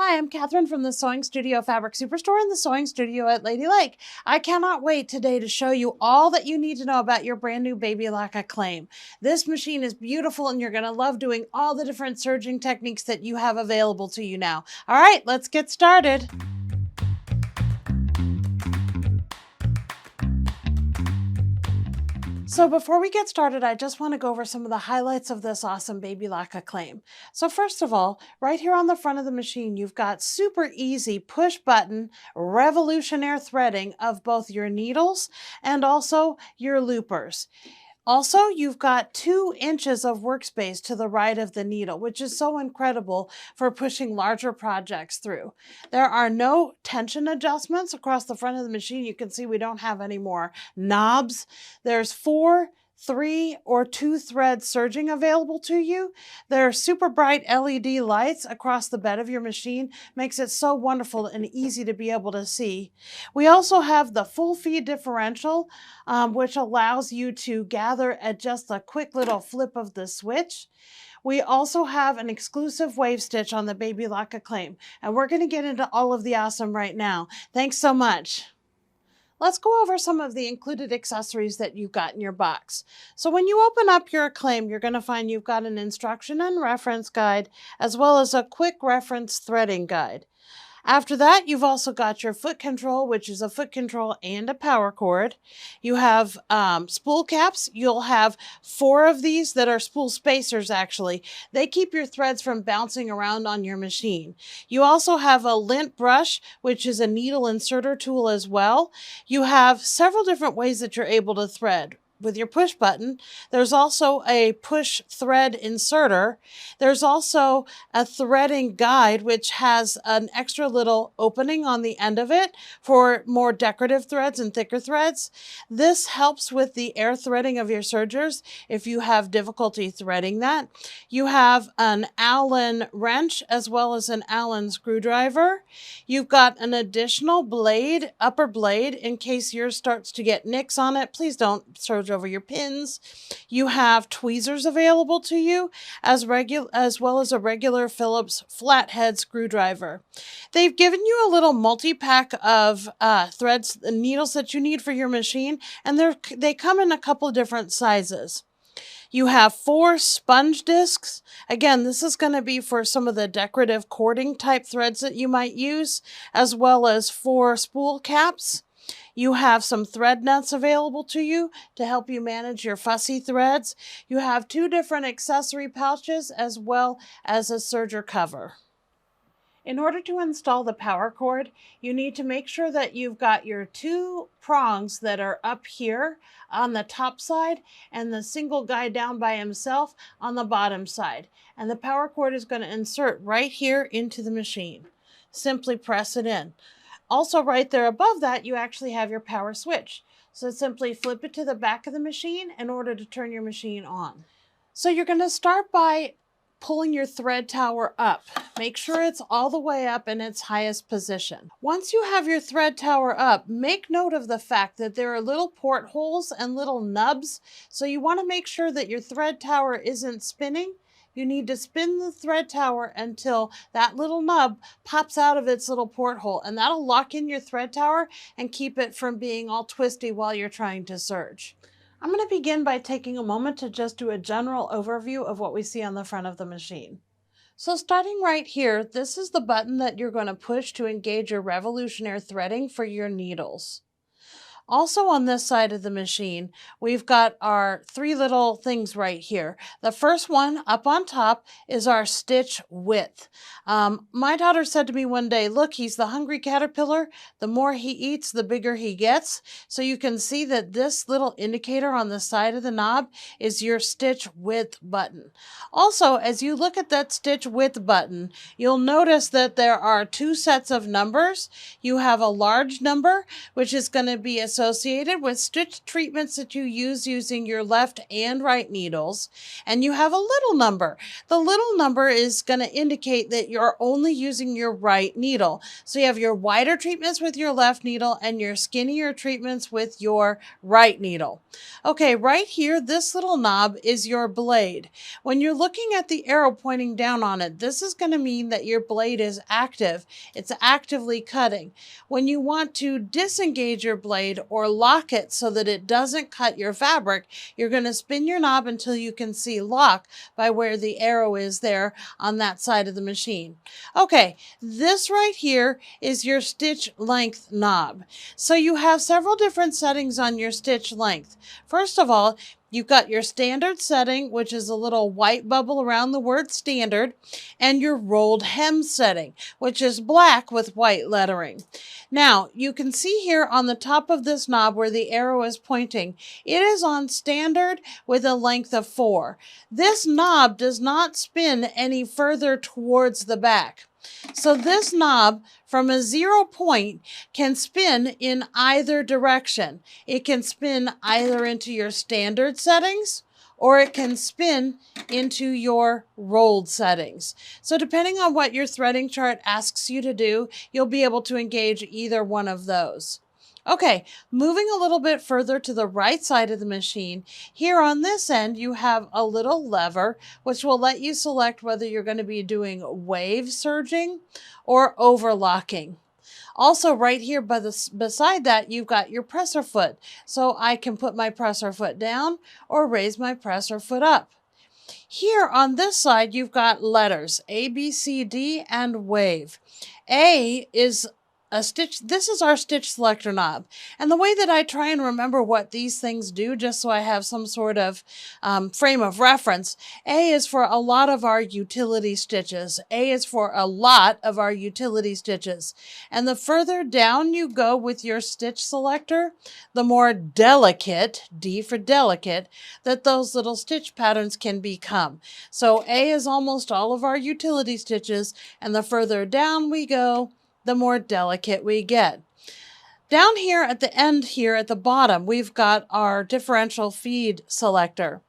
Hi, I'm Kathryn from the Sewing Studio Fabric Superstore and the Sewing Studio at Lady Lake. I cannot wait today to show you all that you need to know about your brand new BabyLock Acclaim. This machine is beautiful and you're going to love doing all the different serging techniques that you have available to you now. All right, let's get started. So before we get started, I just want to go over some of the highlights of this awesome BabyLock Acclaim. So first of all, right here on the front of the machine, you've got super easy push button revolutionary threading of both your needles and also your loopers. Also, you've got 2 inches of workspace to the right of the needle, which is so incredible for pushing larger projects through. There are no tension adjustments across the front of the machine. You can see we don't have any more knobs. There's 4, 3, or 2 thread serging available to you. There are super bright LED lights across the bed of your machine. Makes it so wonderful and easy to be able to see. We also have the full feed differential, which allows you to gather at just a quick little flip of the switch. We also have an exclusive wave stitch on the BabyLock Acclaim, and we're going to get into all of the awesome right now. Thanks so much. Let's go over some of the included accessories that you've got in your box. So when you open up your Acclaim, you're going to find you've got an instruction and reference guide, as well as a quick reference threading guide. After that, you've also got your foot control, which is a foot control and a power cord. You have spool caps. You'll have 4 of these that are spool spacers, actually. They keep your threads from bouncing around on your machine. You also have a lint brush, which is a needle inserter tool as well. You have several different ways that you're able to thread. With your push button, there's also a push thread inserter. There's also a threading guide, which has an extra little opening on the end of it for more decorative threads and thicker threads. This helps with the air threading of your sergers if you have difficulty threading that. You have an Allen wrench as well as an Allen screwdriver. You've got an additional blade, upper blade, in case yours starts to get nicks on it. Please don't serge over your pins. You have tweezers available to you as well as a regular Phillips flathead screwdriver. They've given you a little multi-pack of threads and needles that you need for your machine, and they come in a couple different sizes. You have 4 sponge discs. Again, this is going to be for some of the decorative cording type threads that you might use, as well as 4 spool caps. You have some thread nuts available to you to help you manage your fussy threads. You have 2 different accessory pouches as well as a serger cover. In order to install the power cord, you need to make sure that you've got your 2 prongs that are up here on the top side and the single guy down by himself on the bottom side. And the power cord is going to insert right here into the machine. Simply press it in. Also right there above that, you actually have your power switch. So simply flip it to the back of the machine in order to turn your machine on. So you're going to start by pulling your thread tower up. Make sure it's all the way up in its highest position. Once you have your thread tower up, make note of the fact that there are little portholes and little nubs. So you want to make sure that your thread tower isn't spinning. You need to spin the thread tower until that little nub pops out of its little porthole, and that'll lock in your thread tower and keep it from being all twisty while you're trying to serge. I'm going to begin by taking a moment to just do a general overview of what we see on the front of the machine. So starting right here, this is the button that you're going to push to engage your revolutionary threading for your needles. Also on this side of the machine, we've got our 3 little things right here. The first one up on top is our stitch width. My daughter said to me one day, look, he's the hungry caterpillar. The more he eats, the bigger he gets. So you can see that this little indicator on the side of the knob is your stitch width button. Also, as you look at that stitch width button, you'll notice that there are 2 sets of numbers. You have a large number, which is going to be associated associated with stitch treatments that you use using your left and right needles, and you have a little number. The little number is going to indicate that you're only using your right needle. So you have your wider treatments with your left needle and your skinnier treatments with your right needle. Okay, right here, this little knob is your blade. When you're looking at the arrow pointing down on it, this is going to mean that your blade is active. It's actively cutting. When you want to disengage your blade or lock it so that it doesn't cut your fabric, you're going to spin your knob until you can see lock by where the arrow is there on that side of the machine. Okay, this right here is your stitch length knob. So you have several different settings on your stitch length. First of all, you've got your standard setting, which is a little white bubble around the word standard, and your rolled hem setting, which is black with white lettering. Now, you can see here on the top of this knob where the arrow is pointing, it is on standard with a length of 4. This knob does not spin any further towards the back. So this knob from a 0 point can spin in either direction. It can spin either into your standard settings or it can spin into your rolled settings. So depending on what your threading chart asks you to do, you'll be able to engage either one of those. Okay, moving a little bit further to the right side of the machine, here on this end you have a little lever which will let you select whether you're going to be doing wave serging or overlocking. Also right here beside that you've got your presser foot, so I can put my presser foot down or raise my presser foot up. Here on this side you've got letters A, B, C, D, and wave. A is a stitch. This is our stitch selector knob, and the way that I try and remember what these things do, just so I have some sort of frame of reference, A is for a lot of our utility stitches. A is for a lot of our utility stitches, and the further down you go with your stitch selector, the more delicate, D for delicate, that those little stitch patterns can become. So A is almost all of our utility stitches, and the further down we go, the more delicate we get. Down here at the end here at the bottom, we've got our differential feed selector.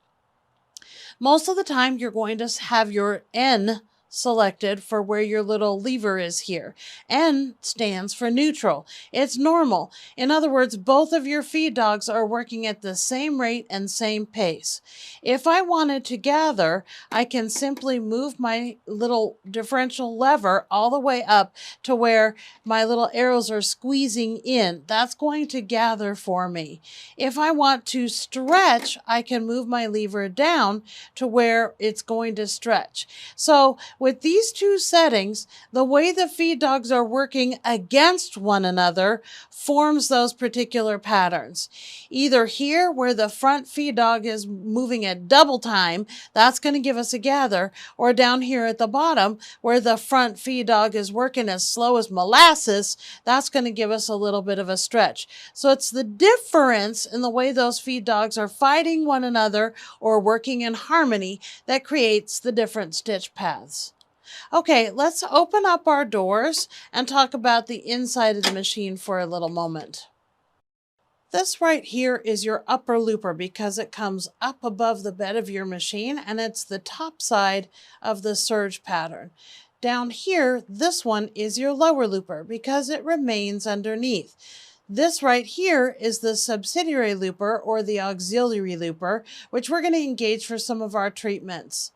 Most of the time you're going to have your N selected for where your little lever is here. N stands for neutral. It's normal. In other words, both of your feed dogs are working at the same rate and same pace. If I wanted to gather, I can simply move my little differential lever all the way up to where my little arrows are squeezing in. That's going to gather for me. If I want to stretch, I can move my lever down to where it's going to stretch. So with these two settings, the way the feed dogs are working against one another forms those particular patterns. Either here where the front feed dog is moving at double time, that's going to give us a gather, or down here at the bottom where the front feed dog is working as slow as molasses, that's going to give us a little bit of a stretch. So it's the difference in the way those feed dogs are fighting one another or working in harmony that creates the different stitch paths. Okay, let's open up our doors and talk about the inside of the machine for a little moment. This right here is your upper looper because it comes up above the bed of your machine and it's the top side of the serge pattern. Down here, this one is your lower looper because it remains underneath. This right here is the subsidiary looper or the auxiliary looper, which we're going to engage for some of our treatments.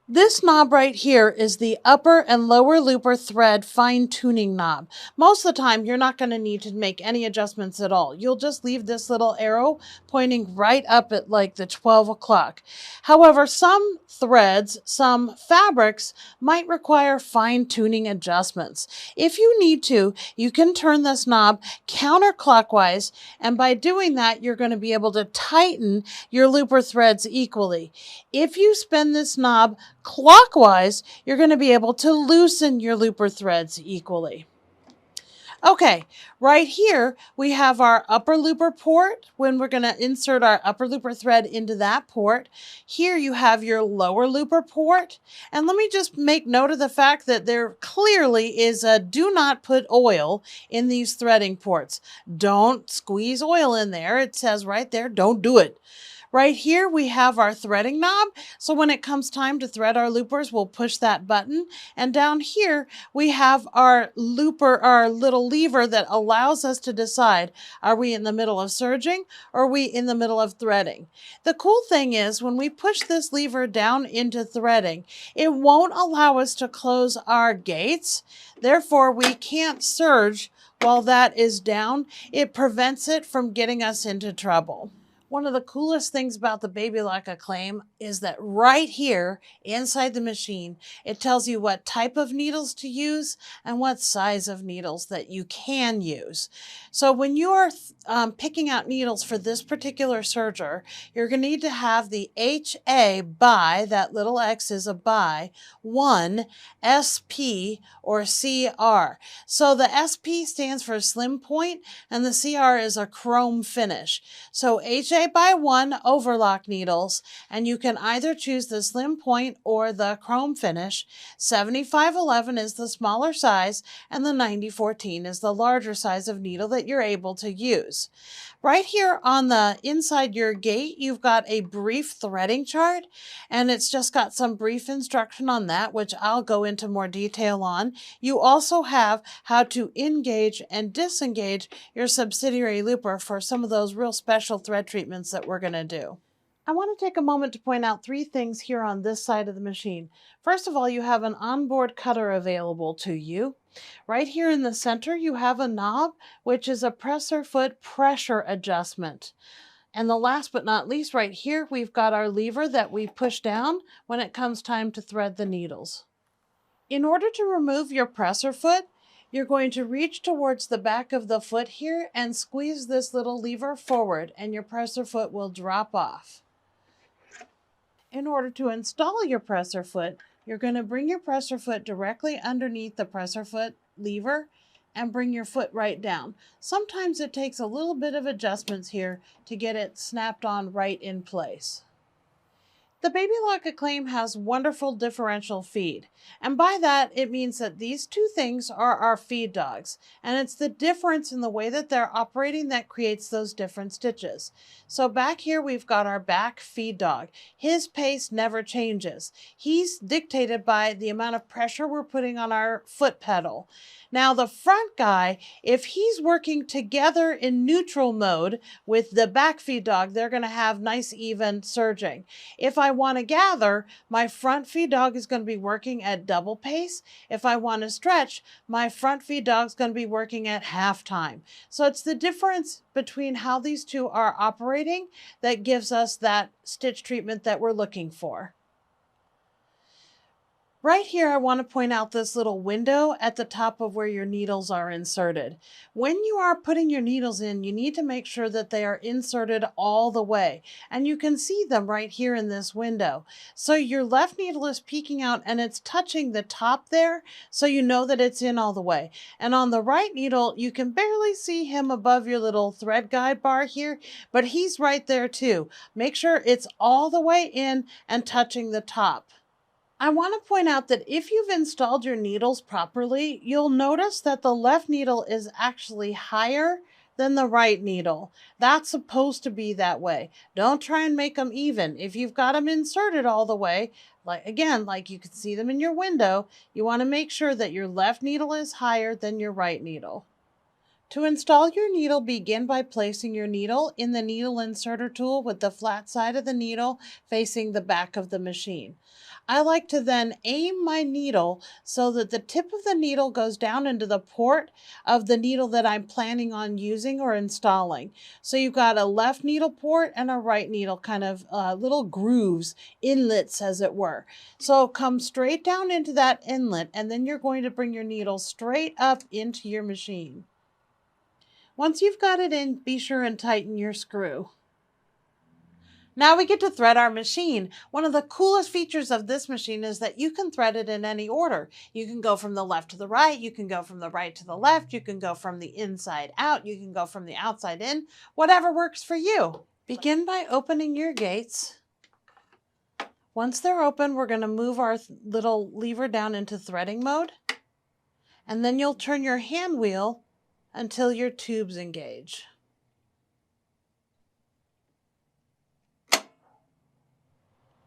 This knob right here is the upper and lower looper thread fine tuning knob. Most of the time, you're not going to need to make any adjustments at all. You'll just leave this little arrow pointing right up at like the 12 o'clock. However, some threads, some fabrics might require fine tuning adjustments. If you need to, you can turn this knob counterclockwise, and by doing that, you're going to be able to tighten your looper threads equally. If you spin this knob clockwise, you're going to be able to loosen your looper threads equally. Okay, right here we have our upper looper port when we're going to insert our upper looper thread into that port. Here you have your lower looper port. And let me just make note of the fact that there clearly is a do not put oil in these threading ports. Don't squeeze oil in there. It says right there, don't do it. Right here, we have our threading knob. So when it comes time to thread our loopers, we'll push that button. And down here, we have our looper, our little lever that allows us to decide, are we in the middle of serging or are we in the middle of threading? The cool thing is when we push this lever down into threading, it won't allow us to close our gates. Therefore, we can't serge while that is down. It prevents it from getting us into trouble. One of the coolest things about the BabyLock Acclaim is that right here inside the machine, it tells you what type of needles to use and what size of needles that you can use. So when you are picking out needles for this particular serger, you're going to need to have the HA by, that little X is a by, 1 SP or CR. So the SP stands for slim point and the CR is a chrome finish. So HA by 1 overlock needles, and you can either choose the slim point or the chrome finish. 7511 is the smaller size, and the 9014 is the larger size of needle that you're able to use. Right here on the inside your gate, you've got a brief threading chart, and it's just got some brief instruction on that, which I'll go into more detail on. You also have how to engage and disengage your subsidiary looper for some of those real special thread treatments that we're going to do. I want to take a moment to point out 3 things here on this side of the machine. First of all, you have an onboard cutter available to you. Right here in the center, you have a knob, which is a presser foot pressure adjustment. And the last but not least, right here, we've got our lever that we push down when it comes time to thread the needles. In order to remove your presser foot, you're going to reach towards the back of the foot here and squeeze this little lever forward, and your presser foot will drop off. In order to install your presser foot, you're going to bring your presser foot directly underneath the presser foot lever and bring your foot right down. Sometimes it takes a little bit of adjustments here to get it snapped on right in place. The BabyLock Acclaim has wonderful differential feed, and by that it means that these 2 things are our feed dogs, and it's the difference in the way that they're operating that creates those different stitches. So back here we've got our back feed dog. His pace never changes. He's dictated by the amount of pressure we're putting on our foot pedal. Now the front guy, if he's working together in neutral mode with the back feed dog, they're going to have nice even serging. If I want to gather, my front feed dog is going to be working at double pace. If I want to stretch, my front feed dog is going to be working at half time. So it's the difference between how these 2 are operating that gives us that stitch treatment that we're looking for. Right here, I want to point out this little window at the top of where your needles are inserted. When you are putting your needles in, you need to make sure that they are inserted all the way. And you can see them right here in this window. So your left needle is peeking out and it's touching the top there, so you know that it's in all the way. And on the right needle, you can barely see him above your little thread guide bar here, but he's right there too. Make sure it's all the way in and touching the top. I want to point out that if you've installed your needles properly, you'll notice that the left needle is actually higher than the right needle. That's supposed to be that way. Don't try and make them even. If you've got them inserted all the way, like you can see them in your window, you want to make sure that your left needle is higher than your right needle. To install your needle, begin by placing your needle in the needle inserter tool with the flat side of the needle facing the back of the machine. I like to then aim my needle so that the tip of the needle goes down into the port of the needle that I'm planning on using or installing. So you've got a left needle port and a right needle, kind of little grooves, inlets as it were. So come straight down into that inlet, and then you're going to bring your needle straight up into your machine. Once you've got it in, be sure and tighten your screw. Now we get to thread our machine. One of the coolest features of this machine is that you can thread it in any order. You can go from the left to the right, you can go from the right to the left, you can go from the inside out, you can go from the outside in, whatever works for you. Begin by opening your gates. Once they're open, we're going to move our little lever down into threading mode. And then you'll turn your hand wheel until your tubes engage.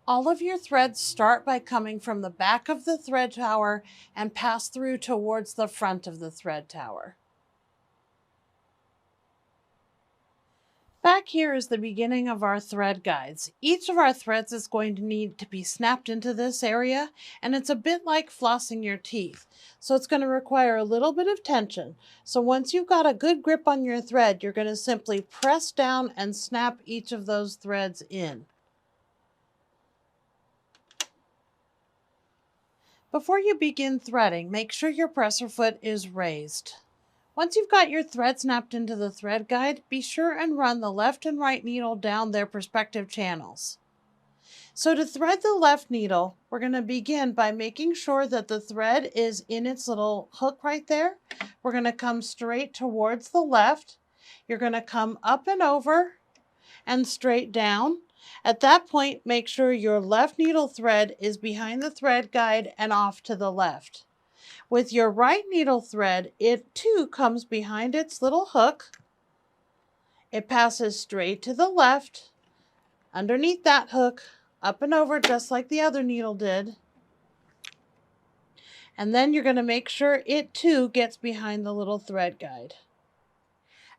All of your threads start by coming from the back of the thread tower and pass through towards the front of the thread tower. Back here is the beginning of our thread guides. Each of our threads is going to need to be snapped into this area, and it's a bit like flossing your teeth. So it's going to require a little bit of tension. So once you've got a good grip on your thread, you're going to simply press down and snap each of those threads in. Before you begin threading, make sure your presser foot is raised. Once you've got your thread snapped into the thread guide, be sure and run the left and right needle down their respective channels. So to thread the left needle, we're going to begin by making sure that the thread is in its little hook right there. We're going to come straight towards the left. You're going to come up and over and straight down. At that point, make sure your left needle thread is behind the thread guide and off to the left. With your right needle thread, it too comes behind its little hook. It passes straight to the left, underneath that hook, up and over just like the other needle did. And then you're going to make sure it too gets behind the little thread guide.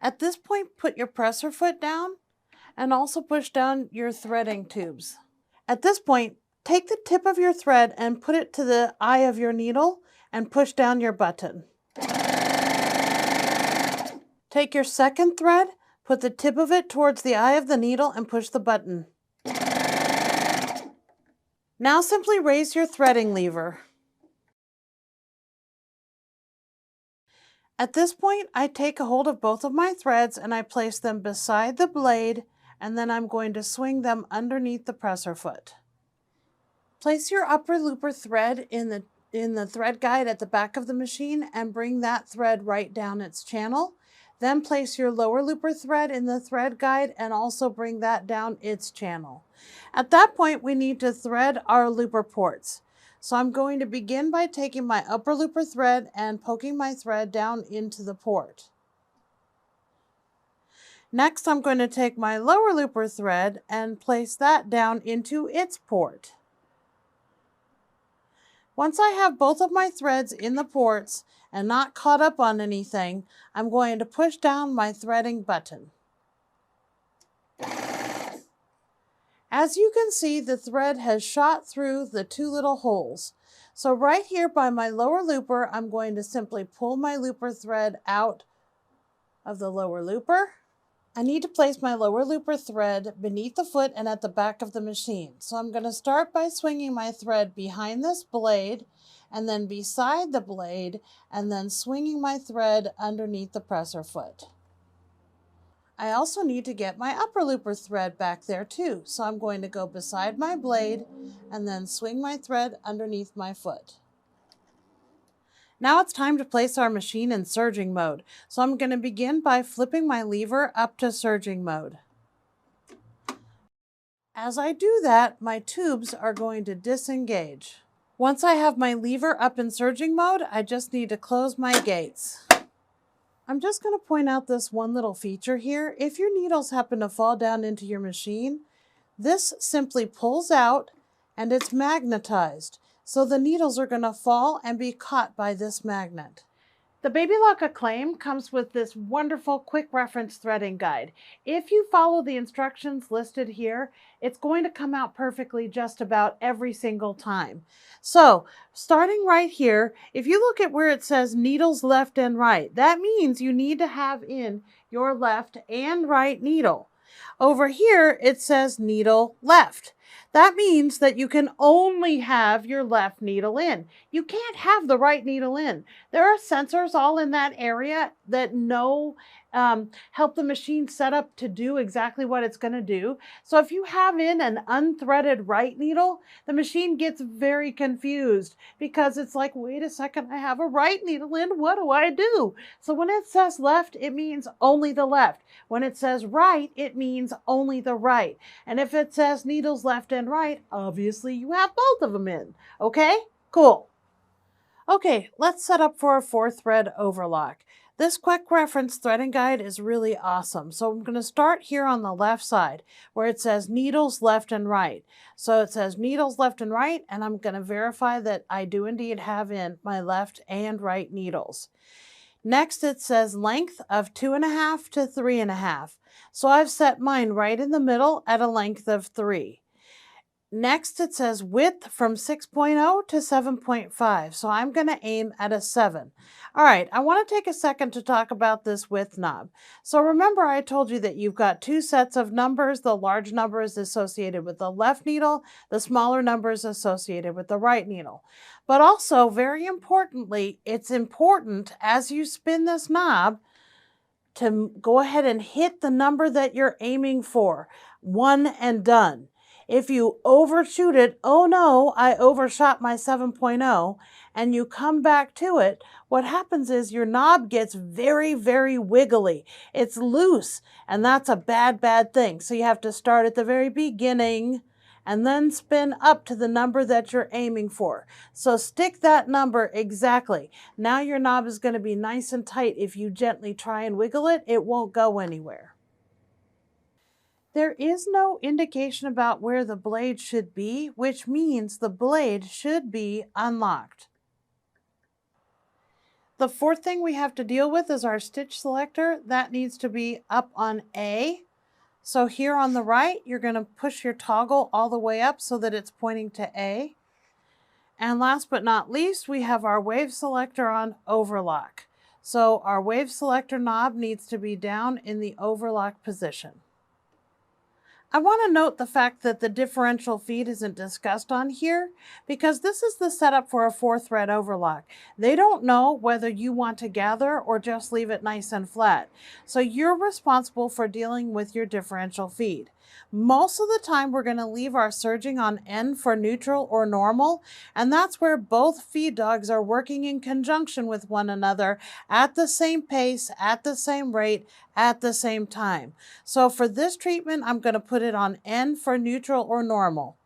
At this point, put your presser foot down and also push down your threading tubes. At this point, take the tip of your thread and put it to the eye of your needle and push down your button. Take your second thread, put the tip of it towards the eye of the needle and push the button. Now simply raise your threading lever. At this point, I take a hold of both of my threads and I place them beside the blade, and then I'm going to swing them underneath the presser foot. Place your upper looper thread in the thread guide at the back of the machine and bring that thread right down its channel. Then place your lower looper thread in the thread guide and also bring that down its channel. At that point, we need to thread our looper ports. So I'm going to begin by taking my upper looper thread and poking my thread down into the port. Next, I'm going to take my lower looper thread and place that down into its port. Once I have both of my threads in the ports and not caught up on anything, I'm going to push down my threading button. As you can see, the thread has shot through the two little holes. So right here by my lower looper, I'm going to simply pull my looper thread out of the lower looper. I need to place my lower looper thread beneath the foot and at the back of the machine. So I'm going to start by swinging my thread behind this blade and then beside the blade and then swinging my thread underneath the presser foot. I also need to get my upper looper thread back there too. So I'm going to go beside my blade and then swing my thread underneath my foot. Now it's time to place our machine in serging mode. So I'm going to begin by flipping my lever up to serging mode. As I do that, my tubes are going to disengage. Once I have my lever up in serging mode, I just need to close my gates. I'm just going to point out this one little feature here. If your needles happen to fall down into your machine, this simply pulls out and it's magnetized. So the needles are going to fall and be caught by this magnet. The BabyLock Acclaim comes with this wonderful quick reference threading guide. If you follow the instructions listed here, it's going to come out perfectly just about every single time. So starting right here, if you look at where it says needles left and right, that means you need to have in your left and right needle. Over here, it says needle left. That means that you can only have your left needle in. You can't have the right needle in. There are sensors all in that area that help the machine set up to do exactly what it's going to do. So if you have in an unthreaded right needle, the machine gets very confused because it's like, wait a second, I have a right needle in. What do I do? So when it says left, it means only the left. When it says right, it means only the right. And if it says needles left and right, obviously you have both of them in. Okay, cool. Okay, let's set up for a 4-thread overlock. This quick reference threading guide is really awesome. So I'm going to start here on the left side where it says needles left and right. So it says needles left and right, and I'm going to verify that I do indeed have in my left and right needles. Next, it says length of 2.5 to 3.5. So I've set mine right in the middle at a length of 3. Next, it says width from 6.0 to 7.5. So I'm going to aim at a 7. All right, I want to take a second to talk about this width knob. So remember I told you that you've got 2 sets of numbers. The large number is associated with the left needle. The smaller number is associated with the right needle. But also, very importantly, it's important as you spin this knob to go ahead and hit the number that you're aiming for. 1 and done. If you overshoot it, oh no, I overshot my 7.0, and you come back to it, what happens is your knob gets very, very wiggly. It's loose, and that's a bad, bad thing. So you have to start at the very beginning and then spin up to the number that you're aiming for. So stick that number exactly. Now your knob is going to be nice and tight. If you gently try and wiggle it, it won't go anywhere. There is no indication about where the blade should be, which means the blade should be unlocked. The fourth thing we have to deal with is our stitch selector. That needs to be up on A. So here on the right, you're going to push your toggle all the way up so that it's pointing to A. And last but not least, we have our wave selector on overlock. So our wave selector knob needs to be down in the overlock position. I want to note the fact that the differential feed isn't discussed on here because this is the setup for a 4-thread overlock. They don't know whether you want to gather or just leave it nice and flat. So you're responsible for dealing with your differential feed. Most of the time we're going to leave our surging on N for neutral or normal, and that's where both feed dogs are working in conjunction with one another at the same pace, at the same rate, at the same time. So for this treatment, I'm going to put it on N for neutral or normal.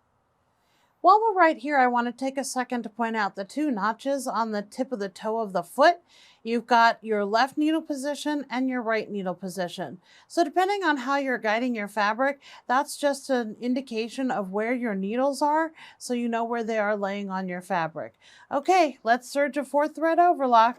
While we're right here, I want to take a second to point out the 2 notches on the tip of the toe of the foot. You've got your left needle position and your right needle position. So depending on how you're guiding your fabric, that's just an indication of where your needles are, so you know where they are laying on your fabric. Okay, let's serge a 4-thread overlock.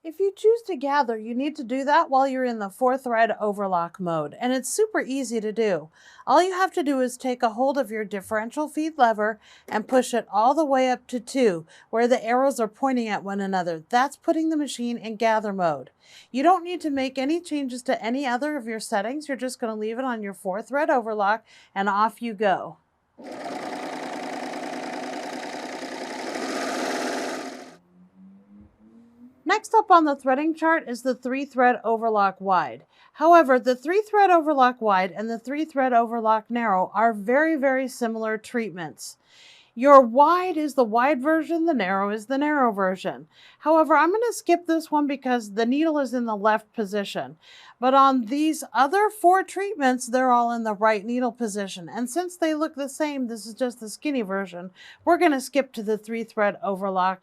If you choose to gather, you need to do that while you're in the 4-thread overlock mode, and it's super easy to do. All you have to do is take a hold of your differential feed lever and push it all the way up to 2, where the arrows are pointing at one another. That's putting the machine in gather mode. You don't need to make any changes to any other of your settings. You're just going to leave it on your 4-thread overlock, and off you go. Next up on the threading chart is the 3-thread overlock wide. However, the 3-thread overlock wide and the 3-thread overlock narrow are very, very similar treatments. Your wide is the wide version, the narrow is the narrow version. However, I'm going to skip this one because the needle is in the left position. But on these other 4 treatments, they're all in the right needle position. And since they look the same, this is just the skinny version, we're going to skip to the 3-thread overlock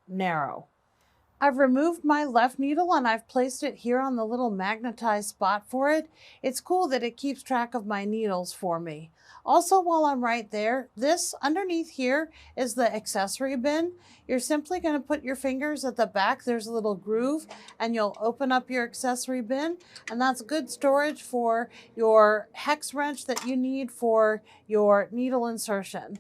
narrow. I've removed my left needle and I've placed it here on the little magnetized spot for it. It's cool that it keeps track of my needles for me. Also, while I'm right there, this underneath here is the accessory bin. You're simply going to put your fingers at the back. There's a little groove and you'll open up your accessory bin, and that's good storage for your hex wrench that you need for your needle insertion.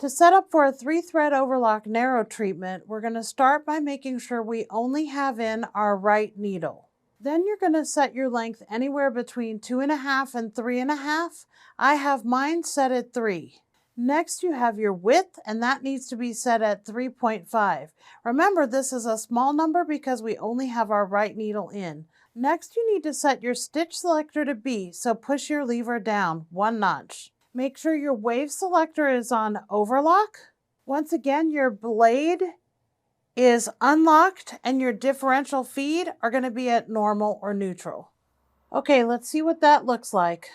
To set up for a 3-thread overlock narrow treatment, we're going to start by making sure we only have in our right needle. Then you're going to set your length anywhere between 2.5 and 3.5. I have mine set at 3. Next, you have your width, and that needs to be set at 3.5. Remember, this is a small number because we only have our right needle in. Next, you need to set your stitch selector to B, so push your lever down 1 notch. Make sure your wave selector is on overlock. Once again, your blade is unlocked and your differential feed are going to be at normal or neutral. Okay, let's see what that looks like.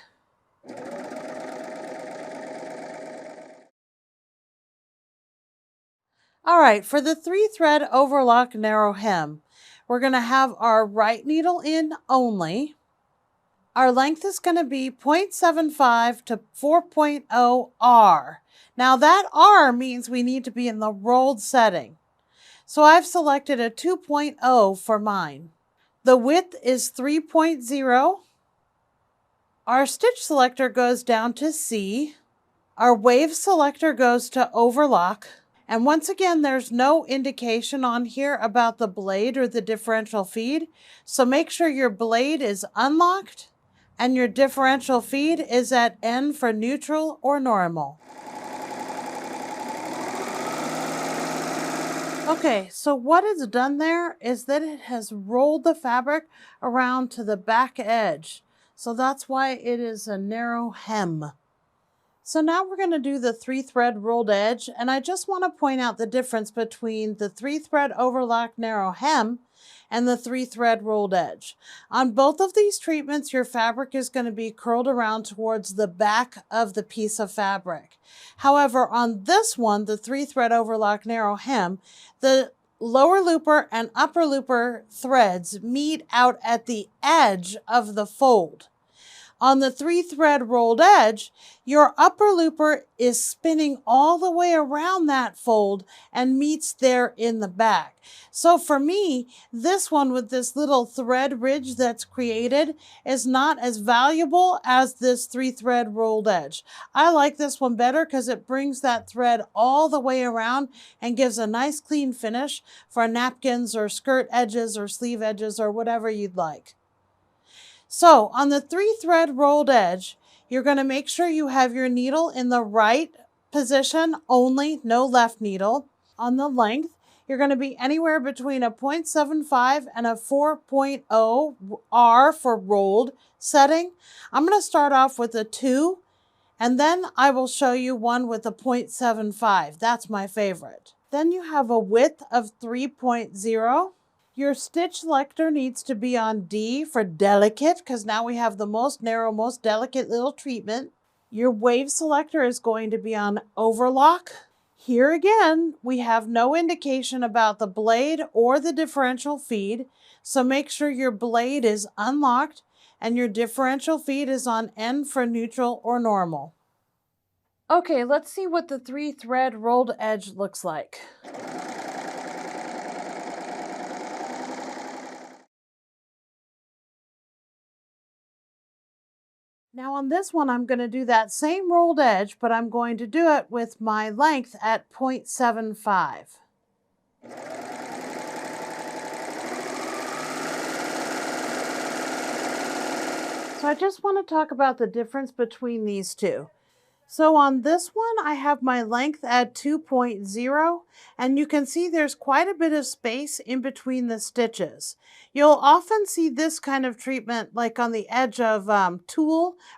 All right, for the 3-thread overlock narrow hem, we're going to have our right needle in only. Our length is going to be 0.75 to 4.0 R. Now that R means we need to be in the rolled setting. So I've selected a 2.0 for mine. The width is 3.0. Our stitch selector goes down to C. Our wave selector goes to overlock. And once again, there's no indication on here about the blade or the differential feed. So make sure your blade is unlocked and your differential feed is at N for neutral or normal. Okay, so what it's done there is that it has rolled the fabric around to the back edge. So that's why it is a narrow hem. So now we're going to do the 3-thread rolled edge, and I just want to point out the difference between the 3-thread overlock narrow hem and the 3-thread rolled edge. On both of these treatments, your fabric is going to be curled around towards the back of the piece of fabric. However, on this one, the 3-thread overlock narrow hem, the lower looper and upper looper threads meet out at the edge of the fold. On the 3-thread rolled edge, your upper looper is spinning all the way around that fold and meets there in the back. So for me, this one with this little thread ridge that's created is not as valuable as this 3-thread rolled edge. I like this one better because it brings that thread all the way around and gives a nice clean finish for napkins or skirt edges or sleeve edges or whatever you'd like. So on the 3-thread rolled edge, you're going to make sure you have your needle in the right position only, no left needle. On the length, you're going to be anywhere between a 0.75 and a 4.0 R for rolled setting. I'm going to start off with a 2, and then I will show you one with a 0.75. That's my favorite. Then you have a width of 3.0. Your stitch selector needs to be on D for delicate, because now we have the most narrow, most delicate little treatment. Your wave selector is going to be on overlock. Here again, we have no indication about the blade or the differential feed, so make sure your blade is unlocked and your differential feed is on N for neutral or normal. Okay, let's see what the 3-thread rolled edge looks like. Now on this one, I'm going to do that same rolled edge, but I'm going to do it with my length at 0.75. So I just want to talk about the difference between these two. So on this one, I have my length at 2.0, and you can see there's quite a bit of space in between the stitches. You'll often see this kind of treatment like on the edge of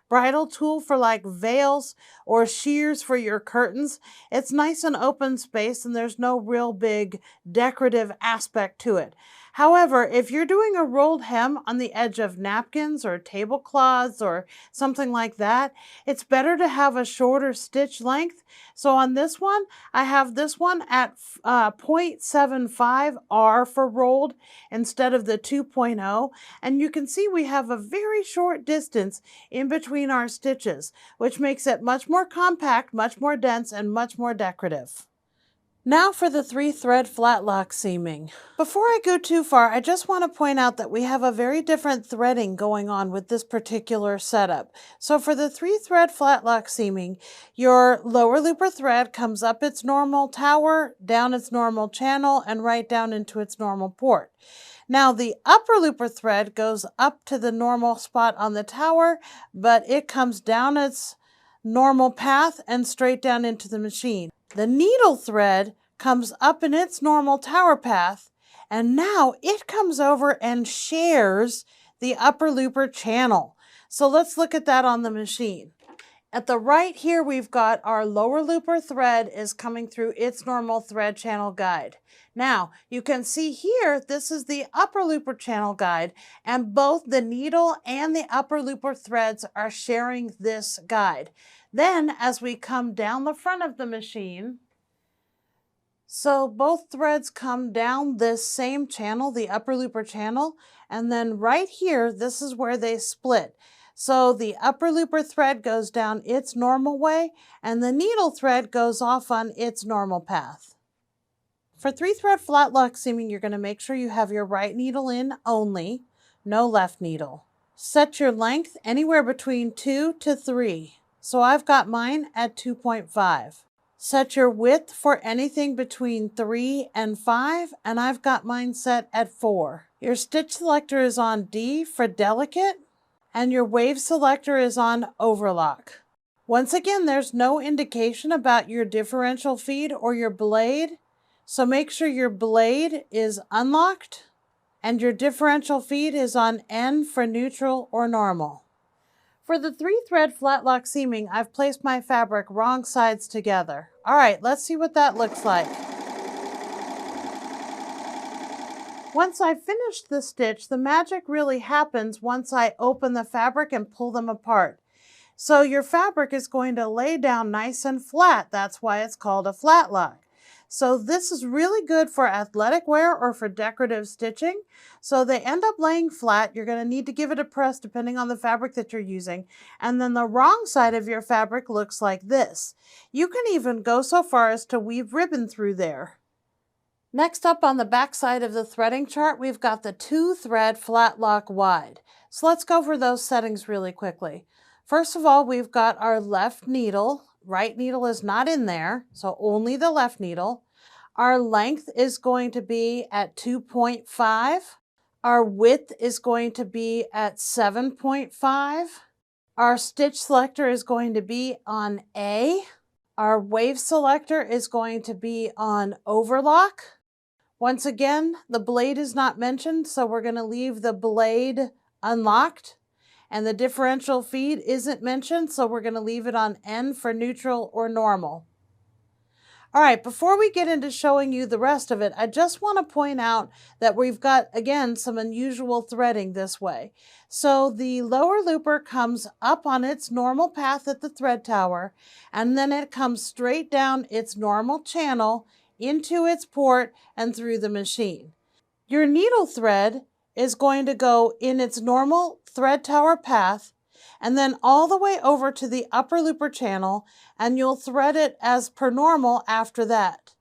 bridal tulle for like veils or sheers for your curtains. It's nice and open space and there's no real big decorative aspect to it. However, if you're doing a rolled hem on the edge of napkins or tablecloths or something like that, it's better to have a shorter stitch length. So on this one, I have this one at 0.75 R for rolled instead of the 2.0. And you can see we have a very short distance in between our stitches, which makes it much more compact, much more dense, and much more decorative. Now for the 3-thread flatlock seaming. Before I go too far, I just want to point out that we have a very different threading going on with this particular setup. So for the 3-thread flatlock seaming, your lower looper thread comes up its normal tower, down its normal channel, and right down into its normal port. Now the upper looper thread goes up to the normal spot on the tower, but it comes down its normal path and straight down into the machine. The needle thread comes up in its normal tower path, and now it comes over and shares the upper looper channel. So let's look at that on the machine. At the right here, we've got our lower looper thread is coming through its normal thread channel guide. Now, you can see here, this is the upper looper channel guide, and both the needle and the upper looper threads are sharing this guide. Then, as we come down the front of the machine, so both threads come down this same channel, the upper looper channel, and then right here, this is where they split. So the upper looper thread goes down its normal way, and the needle thread goes off on its normal path. For 3-thread flatlock seaming, you're going to make sure you have your right needle in only, no left needle. Set your length anywhere between 2 to 3. So I've got mine at 2.5. Set your width for anything between 3 and 5, and I've got mine set at 4. Your stitch selector is on D for delicate, and your wave selector is on overlock. Once again, there's no indication about your differential feed or your blade, so make sure your blade is unlocked and your differential feed is on N for neutral or normal. For the 3-thread flatlock seaming, I've placed my fabric wrong sides together. All right, let's see what that looks like. Once I've finished the stitch, the magic really happens once I open the fabric and pull them apart. So your fabric is going to lay down nice and flat. That's why it's called a flatlock. So this is really good for athletic wear or for decorative stitching. So they end up laying flat. You're going to need to give it a press depending on the fabric that you're using. And then the wrong side of your fabric looks like this. You can even go so far as to weave ribbon through there. Next up on the back side of the threading chart, we've got the 2-thread flatlock wide. So let's go over those settings really quickly. First of all, we've got our left needle. Right needle is not in there, so only the left needle. Our length is going to be at 2.5. Our width is going to be at 7.5. Our stitch selector is going to be on A. Our wave selector is going to be on overlock. Once again, the blade is not mentioned, so we're going to leave the blade unlocked. And the differential feed isn't mentioned, so we're going to leave it on N for neutral or normal. All right, before we get into showing you the rest of it, I just want to point out that we've got, again, some unusual threading this way. So the lower looper comes up on its normal path at the thread tower, and then it comes straight down its normal channel into its port and through the machine. Your needle thread is going to go in its normal thread tower path and then all the way over to the upper looper channel, and you'll thread it as per normal after that.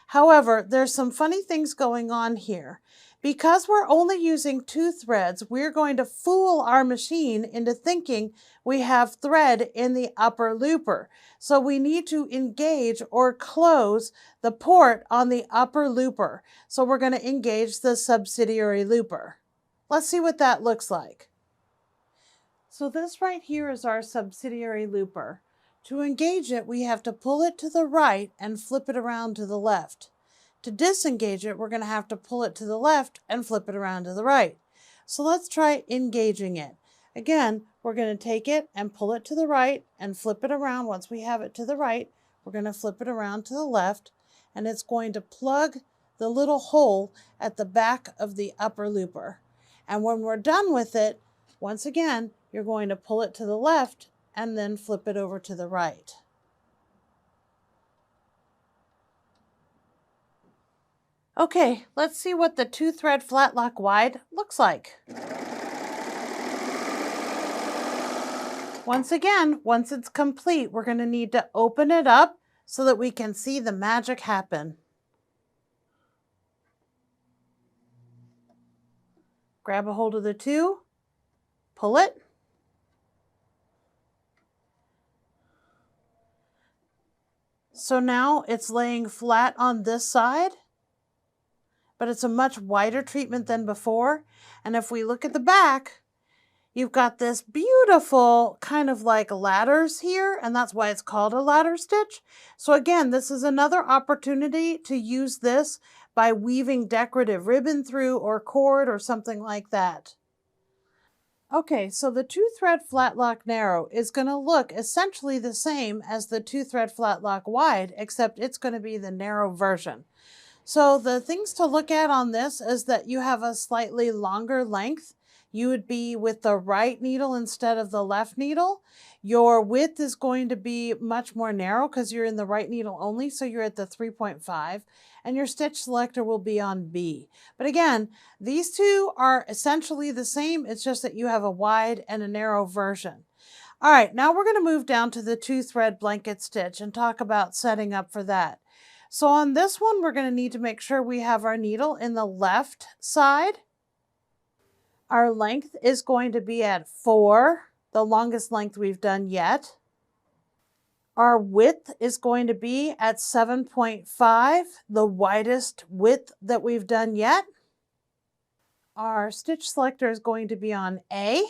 However, there's some funny things going on here. Because we're only using 2 threads, we're going to fool our machine into thinking we have thread in the upper looper. So we need to engage or close the port on the upper looper. So we're going to engage the subsidiary looper. Let's see what that looks like. So this right here is our subsidiary looper. To engage it, we have to pull it to the right and flip it around to the left. To disengage it, we're going to have to pull it to the left and flip it around to the right. So let's try engaging it. Again, we're going to take it and pull it to the right and flip it around. Once we have it to the right, we're going to flip it around to the left, and it's going to plug the little hole at the back of the upper looper. And when we're done with it, once again, you're going to pull it to the left and then flip it over to the right. Okay, let's see what the 2-thread flatlock wide looks like. Once again, once it's complete, we're going to need to open it up so that we can see the magic happen. Grab a hold of the two, pull it. So now it's laying flat on this side, but it's a much wider treatment than before. And if we look at the back, you've got this beautiful kind of like ladders here, and that's why it's called a ladder stitch. So again, this is another opportunity to use this by weaving decorative ribbon through or cord or something like that. Okay, so the 2-thread Flatlock narrow is going to look essentially the same as the 2-thread Flatlock wide, except it's going to be the narrow version. So the things to look at on this is that you have a slightly longer length. You would be with the right needle instead of the left needle. Your width is going to be much more narrow because you're in the right needle only, so you're at the 3.5, and your stitch selector will be on B. But again, these two are essentially the same, it's just that you have a wide and a narrow version. All right, now we're going to move down to the 2-thread blanket stitch and talk about setting up for that. So on this one, we're going to need to make sure we have our needle in the left side. Our length is going to be at 4, the longest length we've done yet. Our width is going to be at 7.5, the widest width that we've done yet. Our stitch selector is going to be on A.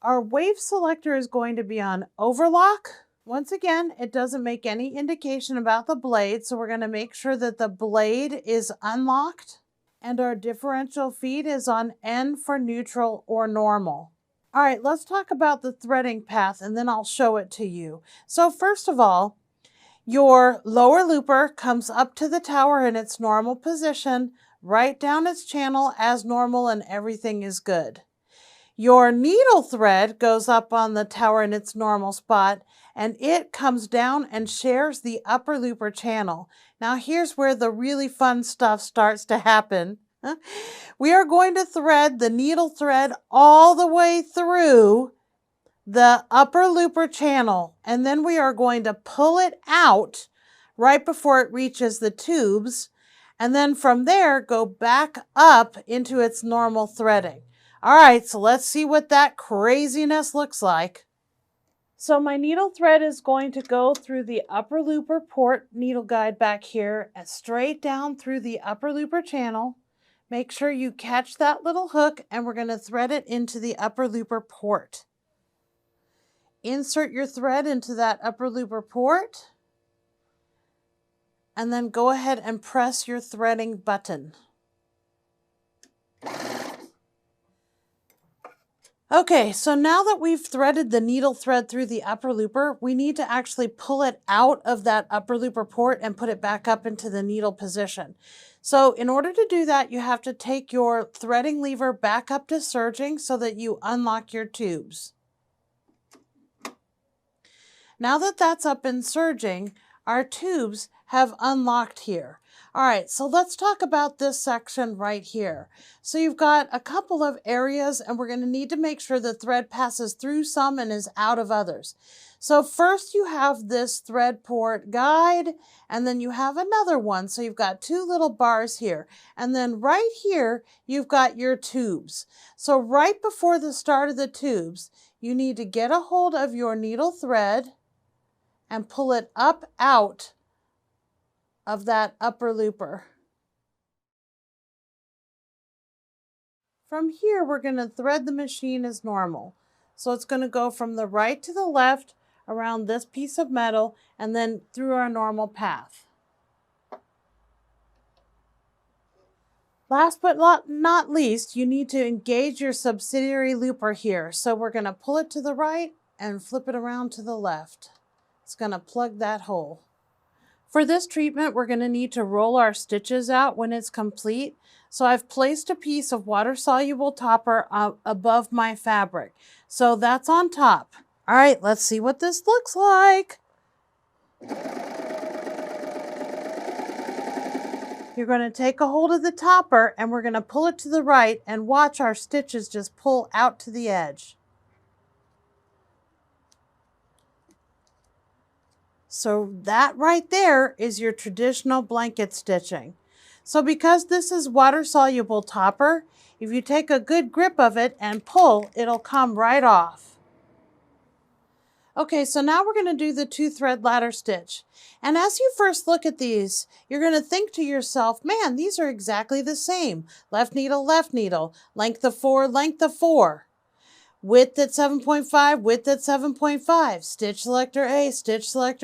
Our wave selector is going to be on Overlock. Once again, it doesn't make any indication about the blade, so we're going to make sure that the blade is unlocked. And our differential feed is on N for neutral or normal. All right, let's talk about the threading path and then I'll show it to you. So first of all, your lower looper comes up to the tower in its normal position, right down its channel as normal, and everything is good. Your needle thread goes up on the tower in its normal spot, and it comes down and shares the upper looper channel. Now here's where the really fun stuff starts to happen. We are going to thread the needle thread all the way through the upper looper channel, and then we are going to pull it out right before it reaches the tubes, and then from there go back up into its normal threading. All right, so let's see what that craziness looks like. So my needle thread is going to go through the upper looper port needle guide back here and straight down through the upper looper channel. Make sure you catch that little hook, and we're going to thread it into the upper looper port. Insert your thread into that upper looper port, and then go ahead and press your threading button. Okay, so now that we've threaded the needle thread through the upper looper, we need to actually pull it out of that upper looper port and put it back up into the needle position. So in order to do that, you have to take your threading lever back up to serging so that you unlock your tubes. Now that that's up in serging, our tubes have unlocked here. All right, so let's talk about this section right here. So you've got a couple of areas, and we're going to need to make sure the thread passes through some and is out of others. So first you have this thread port guide, and then you have another one. So you've got two little bars here. And then right here, you've got your tubes. So right before the start of the tubes, you need to get a hold of your needle thread and pull it up out of that upper looper. From here, we're going to thread the machine as normal. So it's going to go from the right to the left around this piece of metal and then through our normal path. Last but not least, you need to engage your subsidiary looper here. So we're going to pull it to the right and flip it around to the left. It's going to plug that hole. For this treatment, we're going to need to roll our stitches out when it's complete. So I've placed a piece of water-soluble topper above my fabric. So that's on top. All right, let's see what this looks like. You're going to take a hold of the topper and we're going to pull it to the right and watch our stitches just pull out to the edge. So that right there is your traditional blanket stitching. So because this is water-soluble topper, if you take a good grip of it and pull, it'll come right off. Okay, so now we're going to do the 2-thread ladder stitch. And as you first look at these, you're going to think to yourself, man, these are exactly the same. Left needle, length of 4, length of 4. Width at 7.5, width at 7.5, stitch selector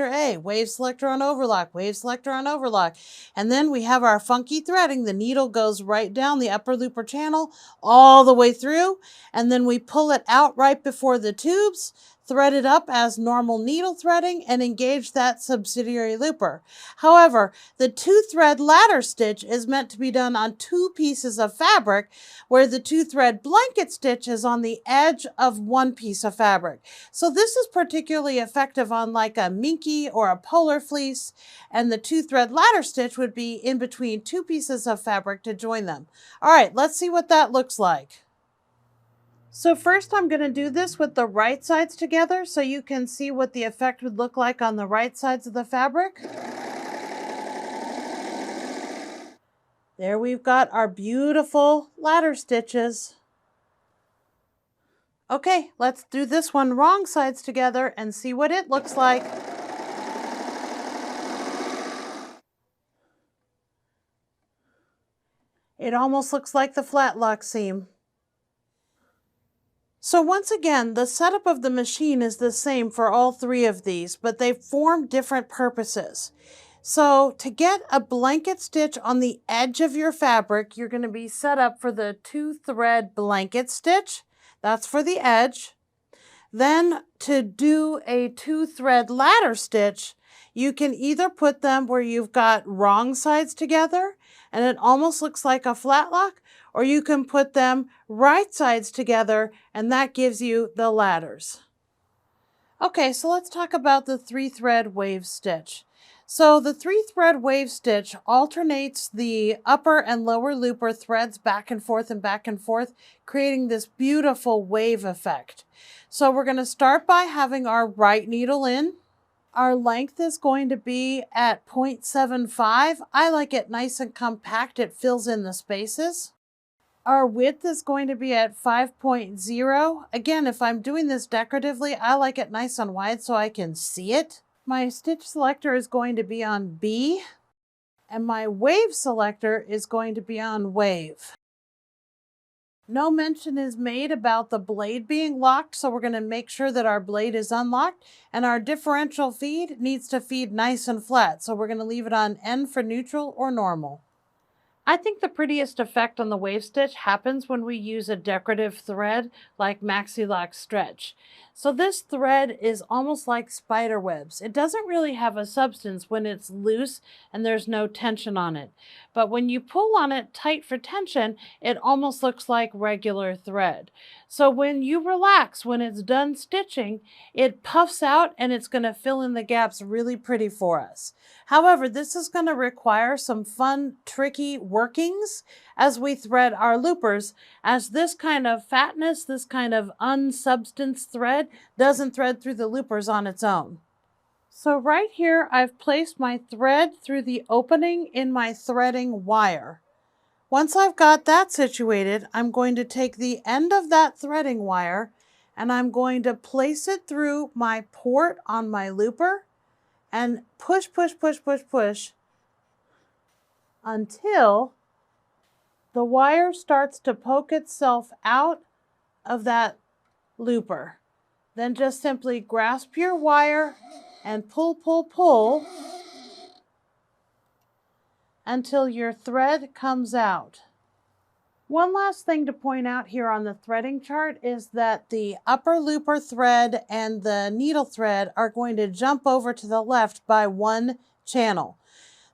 A, wave selector on overlock, wave selector on overlock. And then we have our funky threading. The needle goes right down the upper looper channel all the way through, and then we pull it out right before the tubes, thread it up as normal needle threading, and engage that subsidiary looper. However, the 2-thread ladder stitch is meant to be done on 2 pieces of fabric, where the 2-thread blanket stitch is on the edge of 1 piece of fabric. So this is particularly effective on like a minky or a polar fleece, and the 2-thread ladder stitch would be in between 2 pieces of fabric to join them. All right, let's see what that looks like. So first I'm going to do this with the right sides together so you can see what the effect would look like on the right sides of the fabric. There we've got our beautiful ladder stitches. Okay, let's do this one wrong sides together and see what it looks like. It almost looks like the Flatlock seam. So once again, the setup of the machine is the same for all 3 of these, but they form different purposes. So to get a blanket stitch on the edge of your fabric, you're going to be set up for the 2-thread blanket stitch. That's for the edge. Then to do a 2-thread ladder stitch, you can either put them where you've got wrong sides together and it almost looks like a Flatlock, or you can put them right sides together and that gives you the ladders. Okay, so let's talk about the 3-thread wave stitch. So the 3-thread wave stitch alternates the upper and lower looper threads back and forth, creating this beautiful wave effect. So we're going to start by having our right needle in. Our length is going to be at 0.75. I like it nice and compact. It fills in the spaces. Our width is going to be at 5.0. Again, if I'm doing this decoratively, I like it nice and wide so I can see it. My stitch selector is going to be on B, and my wave selector is going to be on wave. No mention is made about the blade being locked, so we're going to make sure that our blade is unlocked, and our differential feed needs to feed nice and flat, so we're going to leave it on N for neutral or normal. I think the prettiest effect on the wave stitch happens when we use a decorative thread like MaxiLock Stretch. So this thread is almost like spider webs. It doesn't really have a substance when it's loose and there's no tension on it. But when you pull on it tight for tension, it almost looks like regular thread. So when you relax, when it's done stitching, it puffs out and it's going to fill in the gaps really pretty for us. However, this is going to require some fun, tricky workings as we thread our loopers, as this kind of fatness, this kind of unsubstanced thread doesn't thread through the loopers on its own. So right here, I've placed my thread through the opening in my threading wire. Once I've got that situated, I'm going to take the end of that threading wire and I'm going to place it through my port on my looper and push, push, push, push, push until the wire starts to poke itself out of that looper. Then just simply grasp your wire and pull, pull, pull until your thread comes out. One last thing to point out here on the threading chart is that the upper looper thread and the needle thread are going to jump over to the left by 1 channel.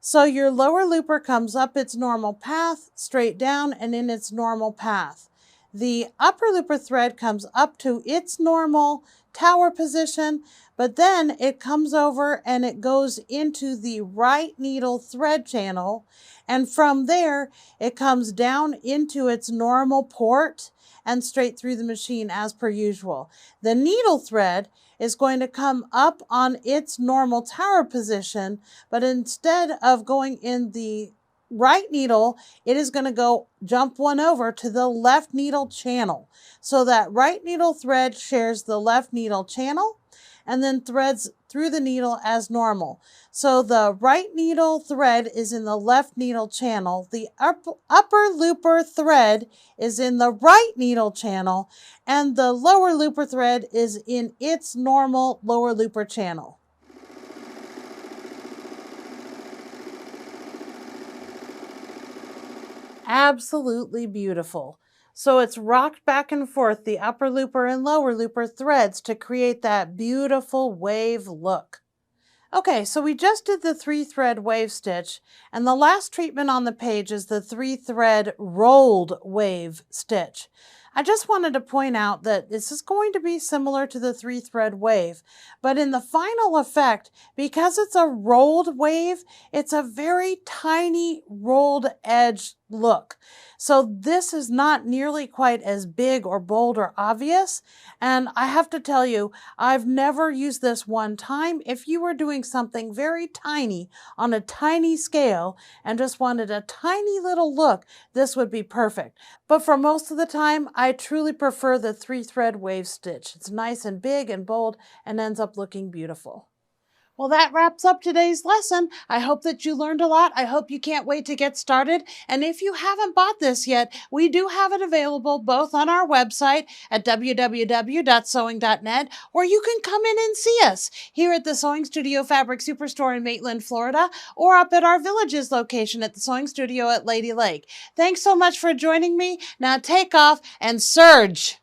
So your lower looper comes up its normal path, straight down and in its normal path. The upper looper thread comes up to its normal tower position, but then it comes over and it goes into the right needle thread channel, and from there it comes down into its normal port and straight through the machine as per usual. The needle thread is going to come up on its normal tower position, but instead of going in the right needle, it is going to go jump one over to the left needle channel. So that right needle thread shares the left needle channel and then threads through the needle as normal. So the right needle thread is in the left needle channel. The upper looper thread is in the right needle channel, and the lower looper thread is in its normal lower looper channel. Absolutely beautiful. So it's rocked back and forth, the upper looper and lower looper threads, to create that beautiful wave look. Okay, so we just did the 3-thread wave stitch, and the last treatment on the page is the 3-thread rolled wave stitch. I just wanted to point out that this is going to be similar to the 3-thread wave, but in the final effect, because it's a rolled wave, it's a very tiny rolled edge look. So this is not nearly quite as big or bold or obvious, and I have to tell you, I've never used this one time. If you were doing something very tiny on a tiny scale and just wanted a tiny little look, this would be perfect. But for most of the time, I truly prefer the 3-thread wave stitch. It's nice and big and bold and ends up looking beautiful. Well, that wraps up today's lesson. I hope that you learned a lot. I hope you can't wait to get started. And if you haven't bought this yet, we do have it available both on our website at www.sewing.net, or you can come in and see us here at the Sewing Studio Fabric Superstore in Maitland, Florida, or up at our Villages location at the Sewing Studio at Lady Lake. Thanks so much for joining me. Now take off and surge!